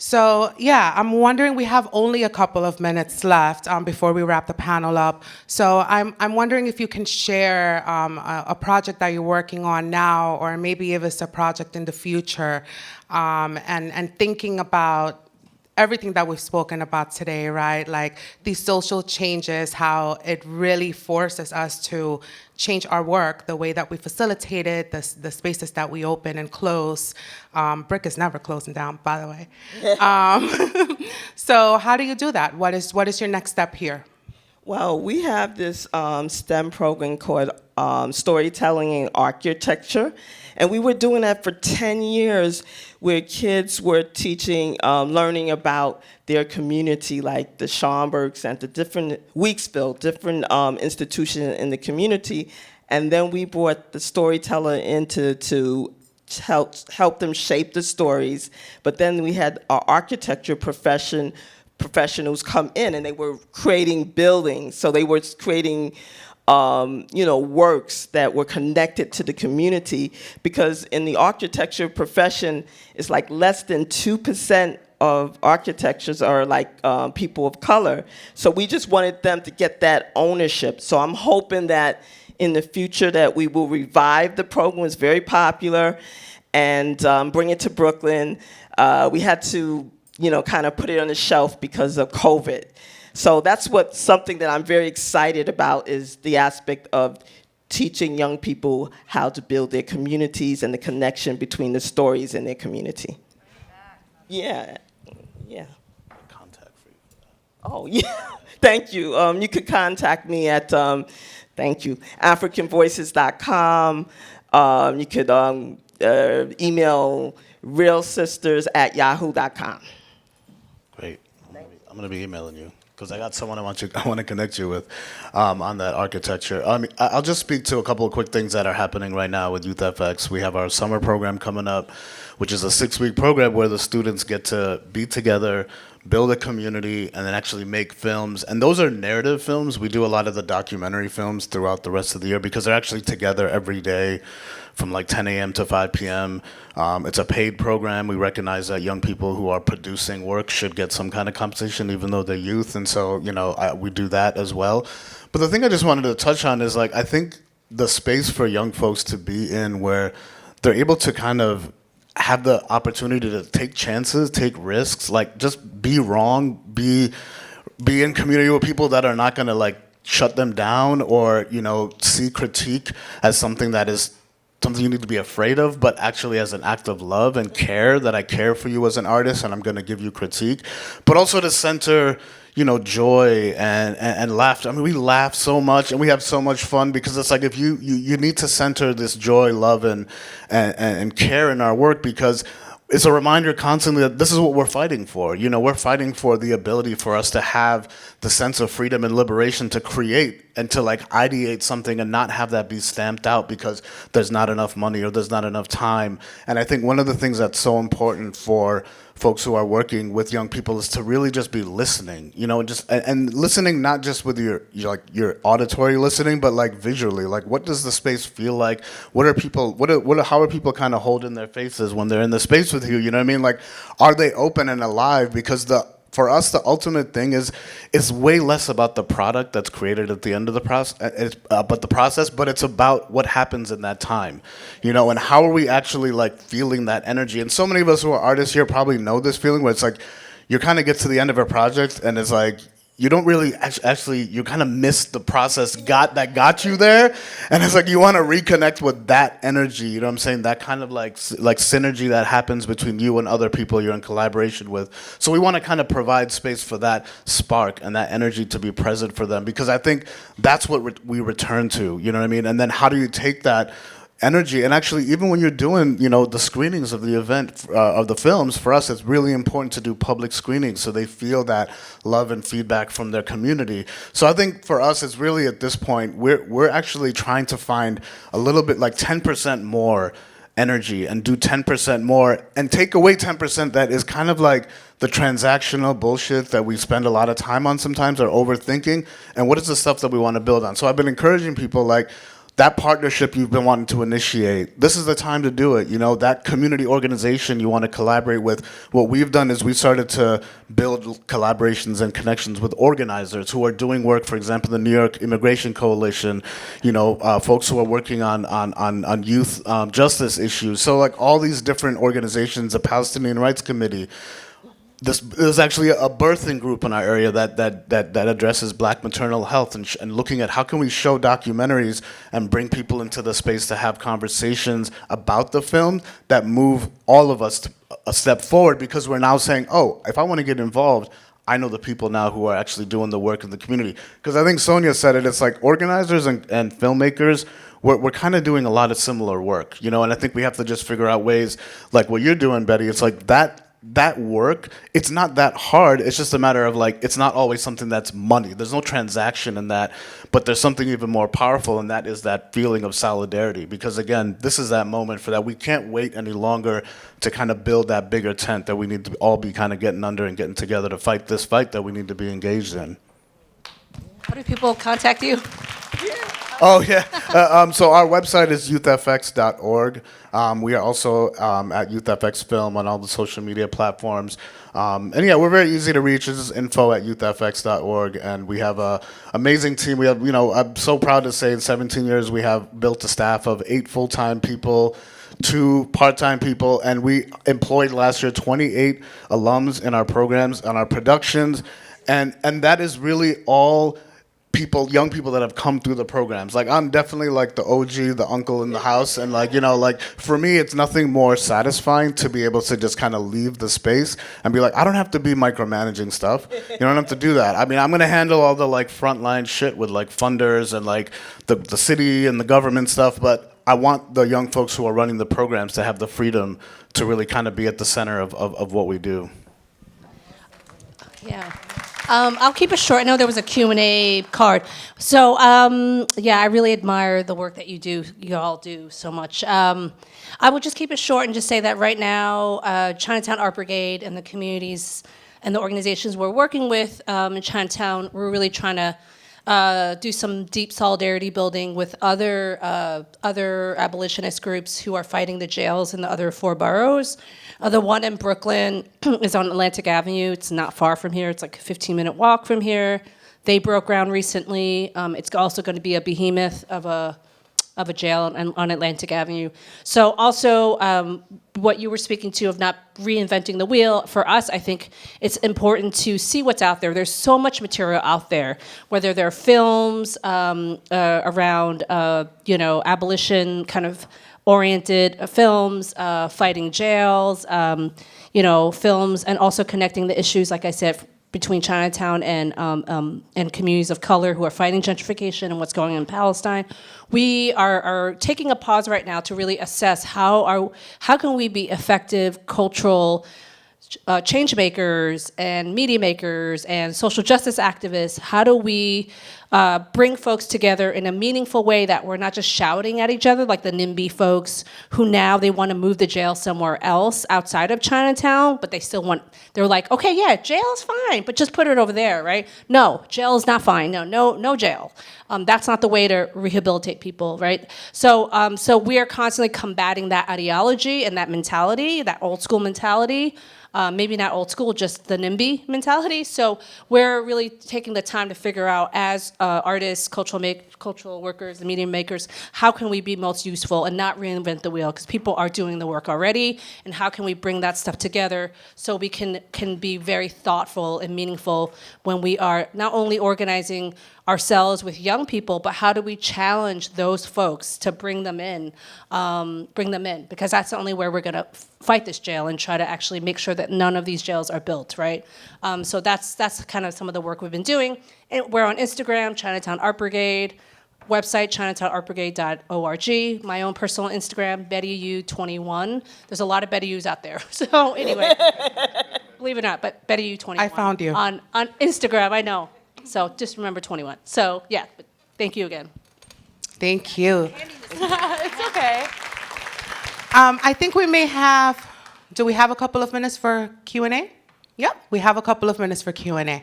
So yeah, I'm wondering, we have only a couple of minutes left before we wrap the panel up. So I'm wondering if you can share a project that you're working on now, or maybe if it's a project in the future, and thinking about everything that we've spoken about today, right? Like these social changes, how it really forces us to change our work, the way that we facilitate it, the spaces that we open and close. BRIC is never closing down, by the way. So how do you do that? What is your next step here? Well, we have this STEM program called Storytelling and Architecture, and we were doing that for 10 years, where kids were teaching, learning about their community, like the Schomburgs and the different Weeksville, different institutions in the community, and then we brought the storyteller in to help them shape the stories. But then we had our architecture profession professionals come in, and they were creating buildings. So they were creating works that were connected to the community, because in the architecture profession, it's like less than 2% of architectures are like people of color. So we just wanted them to get that ownership. So I'm hoping that in the future that we will revive the program. It's very popular, and bring it to Brooklyn. We had to, kind of put it on the shelf because of COVID. So that's something that I'm very excited about, is the aspect of teaching young people how to build their communities and the connection between the stories in their community. Yeah. Contact for you. Oh, yeah. Thank you. You could contact me at, thank you, africanvoices.com. You could email realsisters@yahoo.com. Great. I'm going to be emailing you, because I got someone I want to connect you with on that architecture. I'll just speak to a couple of quick things that are happening right now with Youth FX. We have our summer program coming up, which is a 6-week program where the students get to be together, build a community, and then actually make films. And those are narrative films. We do a lot of the documentary films throughout the rest of the year, because they're actually together every day from like 10 a.m. to 5 p.m. It's a paid program. We recognize that young people who are producing work should get some kind of compensation, even though they're youth. And so, we do that as well. But the thing I just wanted to touch on is, I think the space for young folks to be in, where they're able to kind of have the opportunity to take chances, take risks, just be wrong, be in community with people that are not going to shut them down, or see critique as something that is something you need to be afraid of, but actually as an act of love and care, that I care for you as an artist and I'm going to give you critique. But also to center, joy and laughter. We laugh so much and we have so much fun, because it's like, if you need to center this joy, love, and care in our work, because it's a reminder constantly that this is what we're fighting for. We're fighting for the ability for us to have the sense of freedom and liberation to create and to ideate something and not have that be stamped out because there's not enough money or there's not enough time. And I think one of the things that's so important for folks who are working with young people is to really just be listening, and listening, not just with your auditory listening, but visually. What does the space feel like? How are people kind of holding their faces when they're in the space with you? You know what I mean? Are they open and alive? Because for us, the ultimate thing is way less about the product that's created at the end of the process, but it's about what happens in that time, and how are we actually feeling that energy. And so many of us who are artists here probably know this feeling, where it's you kind of get to the end of a project and it's you don't really actually, you kind of miss the process that got you there. And it's you want to reconnect with that energy, you know what I'm saying? That kind of synergy that happens between you and other people you're in collaboration with. So we want to kind of provide space for that spark and that energy to be present for them, because I think that's what we return to, you know what I mean? And then how do you take that energy? And actually, even when you're doing, the screenings of the event, of the films, for us, it's really important to do public screenings so they feel that love and feedback from their community. So I think for us, it's really, at this point, we're actually trying to find a little bit 10% more energy and do 10% more and take away 10% that is kind of the transactional bullshit that we spend a lot of time on sometimes, or overthinking, and what is the stuff that we want to build on. So I've been encouraging people that partnership you've been wanting to initiate, this is the time to do it. That community organization you want to collaborate with. What we've done is we started to build collaborations and connections with organizers who are doing work, for example, the New York Immigration Coalition, folks who are working on youth justice issues. So all these different organizations, the Palestinian Rights Committee. There's actually a birthing group in our area that addresses Black maternal health and looking at how can we show documentaries and bring people into the space to have conversations about the film that move all of us a step forward, because we're now saying, oh, if I want to get involved, I know the people now who are actually doing the work in the community. Because I think Sonia said it, it's organizers and filmmakers, we're kind of doing a lot of similar work, and I think we have to just figure out ways, like what you're doing, Betty. It's that work, it's not that hard. It's just a matter of like, it's not always something that's money. There's no transaction in that, but there's something even more powerful, and that is that feeling of solidarity. Because again, this is that moment for that. We can't wait any longer to kind of build that bigger tent that we need to all be kind of getting under and getting together to fight this fight that we need to be engaged in. How do people contact you? Oh, yeah. So our website is youthfx.org. We are also at YouthFX Film on all the social media platforms. And yeah, we're very easy to reach. It's just info@youthfx.org. And we have an amazing team. We have, I'm so proud to say in 17 years, we have built a staff of 8 full-time people, 2 part-time people, and we employed last year 28 alums in our programs, on our productions. And that is really all people, young people that have come through the programs. Like, I'm definitely like the OG, the uncle in the house, and like for me, it's nothing more satisfying to be able to just kind of leave the space and be like, I don't have to be micromanaging stuff. You don't have to do that. I mean, I'm gonna handle all the like frontline shit with like funders and like the city and the government stuff, but I want the young folks who are running the programs to have the freedom to really kind of be at the center of what we do. Yeah. I'll keep it short. I know there was a Q&A card. So, I really admire the work that you all do so much. I will just keep it short and just say that right now, Chinatown Art Brigade and the communities and the organizations we're working with in Chinatown, we're really trying to do some deep solidarity building with other abolitionist groups who are fighting the jails in the other 4 boroughs. The one in Brooklyn is on Atlantic Avenue. It's not far from here. It's like a 15-minute walk from here. They broke ground recently. It's also going to be a behemoth of a jail on Atlantic Avenue. So also what you were speaking to of not reinventing the wheel, for us, I think it's important to see what's out there. There's so much material out there, whether they're films around, abolition kind of oriented films, fighting jails, films, and also connecting the issues, like I said, between Chinatown and communities of color who are fighting gentrification and what's going on in Palestine. We are taking a pause right now to really assess how can we be effective cultural change makers and media makers and social justice activists. How do we bring folks together in a meaningful way that we're not just shouting at each other like the NIMBY folks who now they want to move the jail somewhere else outside of Chinatown, but they're like, okay, yeah, jail's fine, but just put it over there, right? No, jail is not fine. No jail. That's not the way to rehabilitate people, right? So we are constantly combating that ideology and that mentality, that old school mentality. Maybe not old school, just the NIMBY mentality. So we're really taking the time to figure out, as artists, cultural workers, and media makers, how can we be most useful and not reinvent the wheel? Because people are doing the work already, and how can we bring that stuff together so we can be very thoughtful and meaningful when we are not only organizing ourselves with young people, but how do we challenge those folks to bring them in, because that's the only way we're gonna fight this jail and try to actually make sure that none of these jails are built, right? So that's kind of some of the work we've been doing. And we're on Instagram, Chinatown Art Brigade, website, ChinatownArtBrigade.org. My own personal Instagram, BettyU21. There's a lot of Betty U's out there. So anyway, believe it or not, but BettyU21. I found you. On Instagram, I know. So just remember 21. So yeah, but thank you again. Thank you. It's okay. I think do we have a couple of minutes for Q&A? Yep, we have a couple of minutes for Q&A.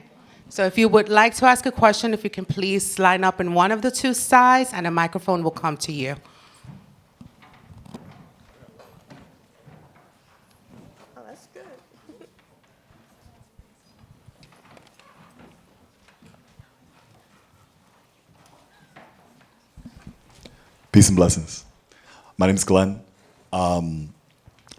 So if you would like to ask a question, if you can please line up in one of the 2 sides and a microphone will come to you. Oh, that's good. Peace and blessings. My name is Glenn.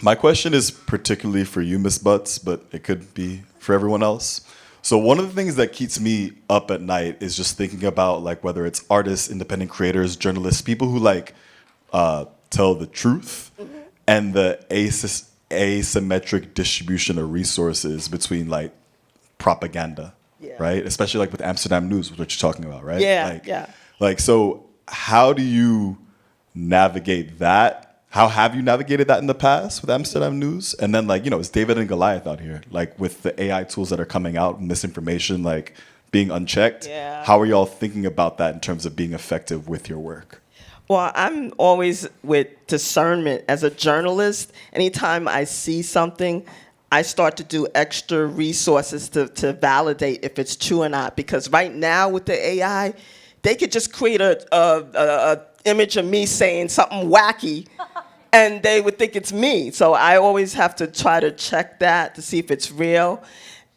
My question is particularly for you, Ms. Butts, but it could be for everyone else. So one of the things that keeps me up at night is just thinking about like whether it's artists, independent creators, journalists, people who tell the truth, and the asymmetric distribution of resources between like propaganda, right? Especially like with Amsterdam News, what you're talking about, right? Yeah, yeah. Like, so how do you navigate that how have you navigated that in the past with Amsterdam News? And then, like, it's David and Goliath out here, like with the AI tools that are coming out, misinformation, like being unchecked. Yeah. How are y'all thinking about that in terms of being effective with your work? Well, I'm always with discernment. As a journalist, anytime I see something, I start to do extra resources to validate if it's true or not. Because right now with the AI, they could just create a image of me saying something wacky, and they would think it's me. So I always have to try to check that to see if it's real.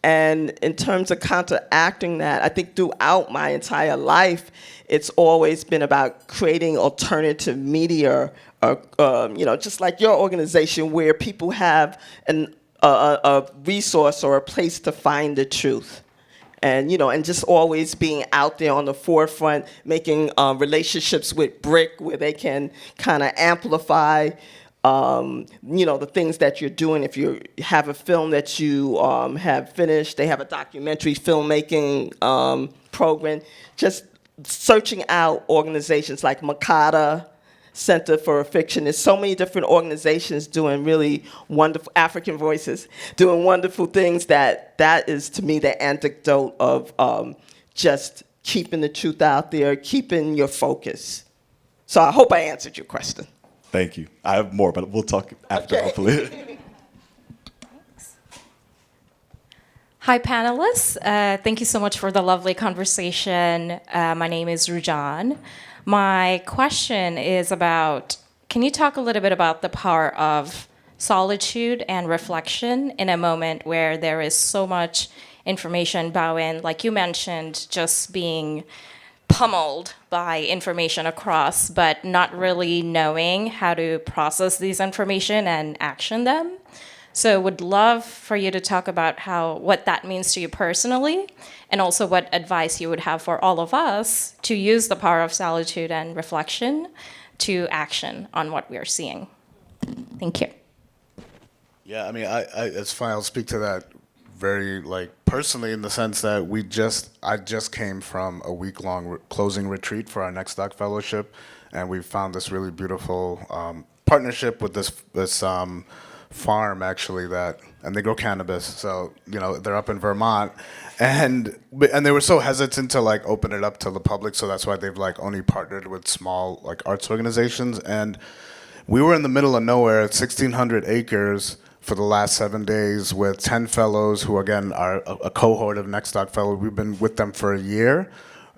And in terms of counteracting that, I think throughout my entire life, it's always been about creating alternative media, just like your organization, where people have a resource or a place to find the truth. And and just always being out there on the forefront, making relationships with BRIC where they can kind of amplify the things that you're doing. If you have a film that you have finished, they have a documentary filmmaking program. Just searching out organizations like Makata Center for Fiction. There's so many different organizations doing really wonderful, African Voices, doing wonderful things that is, to me, the antidote of just keeping the truth out there, keeping your focus. So I hope I answered your question. Thank you. I have more, but we'll talk after, Okay. hopefully. Hi, panelists. Thank you so much for the lovely conversation. My name is Rujan. My question is can you talk a little bit about the power of solitude and reflection in a moment where there is so much information, Bhawin, like you mentioned, just being pummeled by information across, but not really knowing how to process these information and action them. So would love for you to talk about what that means to you personally, and also what advice you would have for all of us to use the power of solitude and reflection to action on what we are seeing. Thank you. Yeah, I mean, it's fine. I'll speak to that very personally in the sense that I just came from a week-long closing retreat for our Next Doc Fellowship, and we found this really beautiful partnership with this farm actually and they grow cannabis. So they're up in Vermont, and they were so hesitant to open it up to the public. So that's why they've only partnered with small arts organizations. And we were in the middle of nowhere at 1,600 acres for the last 7 days with 10 fellows who, again, are a cohort of Next Doc Fellows. We've been with them for a year.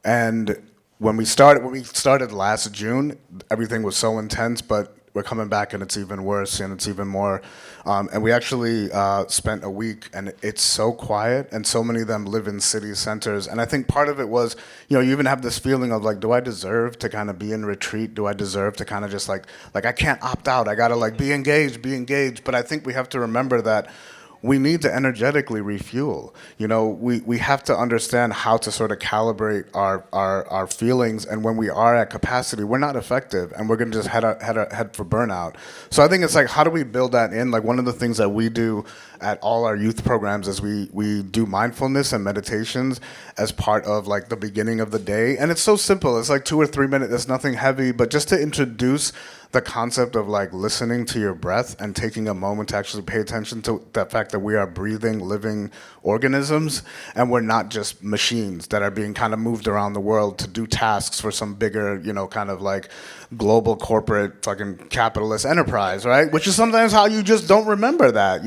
And when we started last June, everything was so intense, but we're coming back and it's even worse and it's even more. And we actually spent a week, and it's so quiet, and so many of them live in city centers. And I think part of it was, you even have this feeling of do I deserve to kind of be in retreat? Do I deserve to kind of just I can't opt out. I gotta be engaged. But I think we have to remember that we need to energetically refuel. We have to understand how to sort of calibrate our feelings, and when we are at capacity, we're not effective, and we're gonna just head for burnout. So I think it's how do we build that in? One of the things that we do at all our youth programs is we do mindfulness and meditations as part of the beginning of the day, and it's so simple. It's 2 or 3 minutes. It's nothing heavy, but just to introduce the concept of listening to your breath and taking a moment to actually pay attention to the fact that we are breathing, living organisms, and we're not just machines that are being kind of moved around the world to do tasks for some bigger, kind of global corporate fucking capitalist enterprise, right? Which is sometimes how you just don't remember that,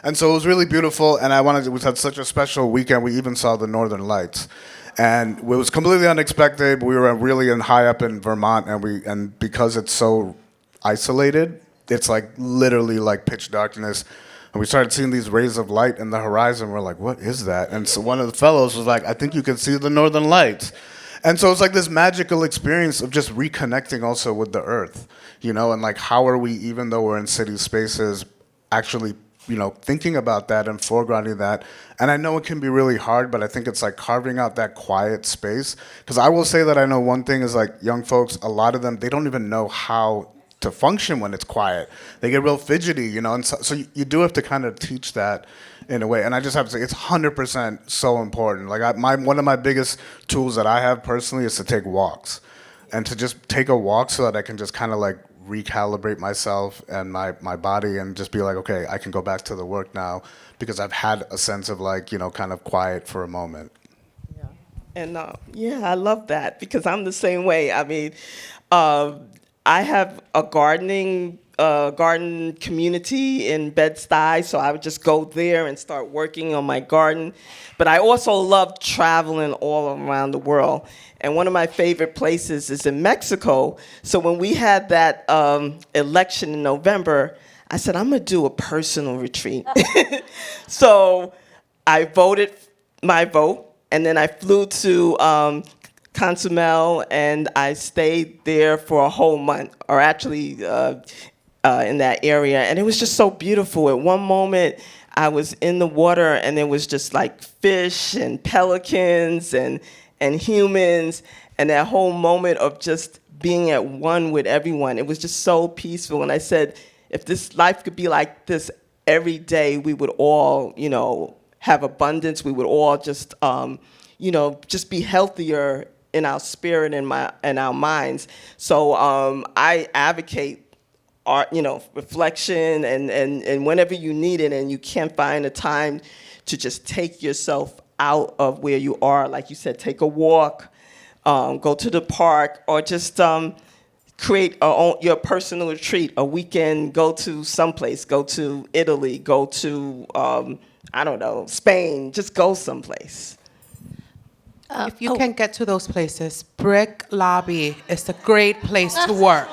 And so it was really beautiful, and we had such a special weekend. We even saw the Northern Lights. And it was completely unexpected. We were really high up in Vermont, and because it's so isolated, it's literally pitch darkness. And we started seeing these rays of light in the horizon. We're like, what is that? And so one of the fellows was like, I think you can see the Northern Lights. And so it's this magical experience of just reconnecting also with the earth, and how are we, even though we're in city spaces, actually thinking about that and foregrounding that. And I know it can be really hard, but I think it's carving out that quiet space. Because I will say that I know one thing is young folks, a lot of them, they don't even know how to function when it's quiet. They get real fidgety, and so you do have to kind of teach that in a way. And I just have to say, it's 100% so important. One of my biggest tools that I have personally is to take walks. And to just take a walk so that I can just kind of recalibrate myself and my body and just be like, okay, I can go back to the work now because I've had a sense of like, kind of quiet for a moment. And yeah, I love that because I'm the same way. I mean, I have a garden community in Bed-Stuy, so I would just go there and start working on my garden. But I also love traveling all around the world. And one of my favorite places is in Mexico. So when we had that election in November, I said, I'm going to do a personal retreat. So I voted my vote, and then I flew to Cozumel, and I stayed there for a whole month, or actually in that area. And it was just so beautiful. At one moment, I was in the water, and there was just like fish and pelicans and humans, and that whole moment of just being at one with everyone. It was just so peaceful. And I said, if this life could be like this every day, we would all, have abundance. We would all just, just be healthier in our spirit and our minds. So I advocate art, reflection, and whenever you need it and you can't find a time to just take yourself out of where you are, like you said, take a walk, go to the park, or just create your personal retreat, a weekend, go to someplace, go to Italy, go to, Spain, just go someplace. If you can get to those places, BRIC Lobby is a great place to work.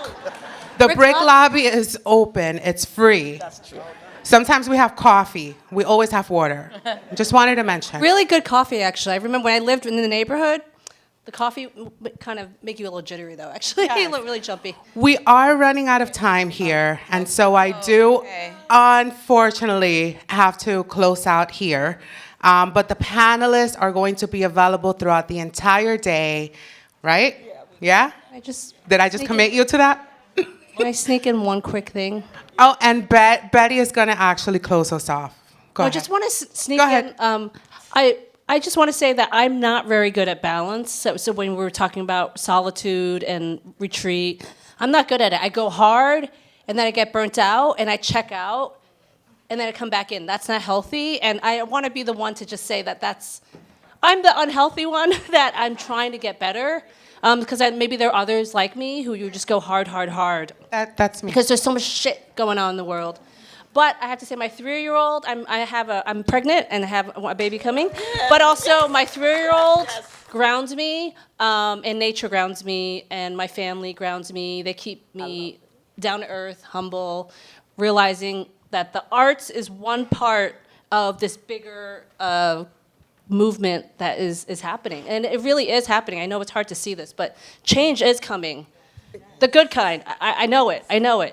The BRIC Lobby is open, it's free. That's true. Sometimes we have coffee. We always have water. Just wanted to mention. Really good coffee, actually. I remember when I lived in the neighborhood, the coffee kind of make you a little jittery, though, actually. Yes. You look really jumpy. We are running out of time here, and so I do, unfortunately, have to close out here. But the panelists are going to be available throughout the entire day, right? Yeah? Did I just commit you to that? Can I sneak in one quick thing? Oh, and Betty is going to actually close us off. Go ahead. I just want to sneak Go ahead. in. I just want to say that I'm not very good at balance. So when we were talking about solitude and retreat, I'm not good at it. I go hard, and then I get burnt out, and I check out, and then I come back in. That's not healthy, and I want to be the one to just say that I'm the unhealthy one, that I'm trying to get better. Because maybe there are others like me who you just go hard. That's me. Because there's so much shit going on in the world. But I have to say, my 3-year-old, I'm pregnant and I have a baby coming. But also, my 3-year-old grounds me, and nature grounds me, and my family grounds me. They keep me down to earth, humble, realizing that the arts is one part of this bigger movement that is happening. And it really is happening. I know it's hard to see this, but change is coming. The good kind. I know it.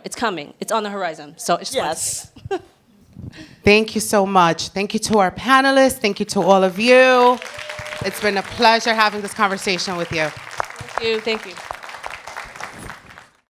It's coming. It's on the horizon. So it's Yes. Thank you so much. Thank you to our panelists. Thank you to all of you. It's been a pleasure having this conversation with you. Thank you.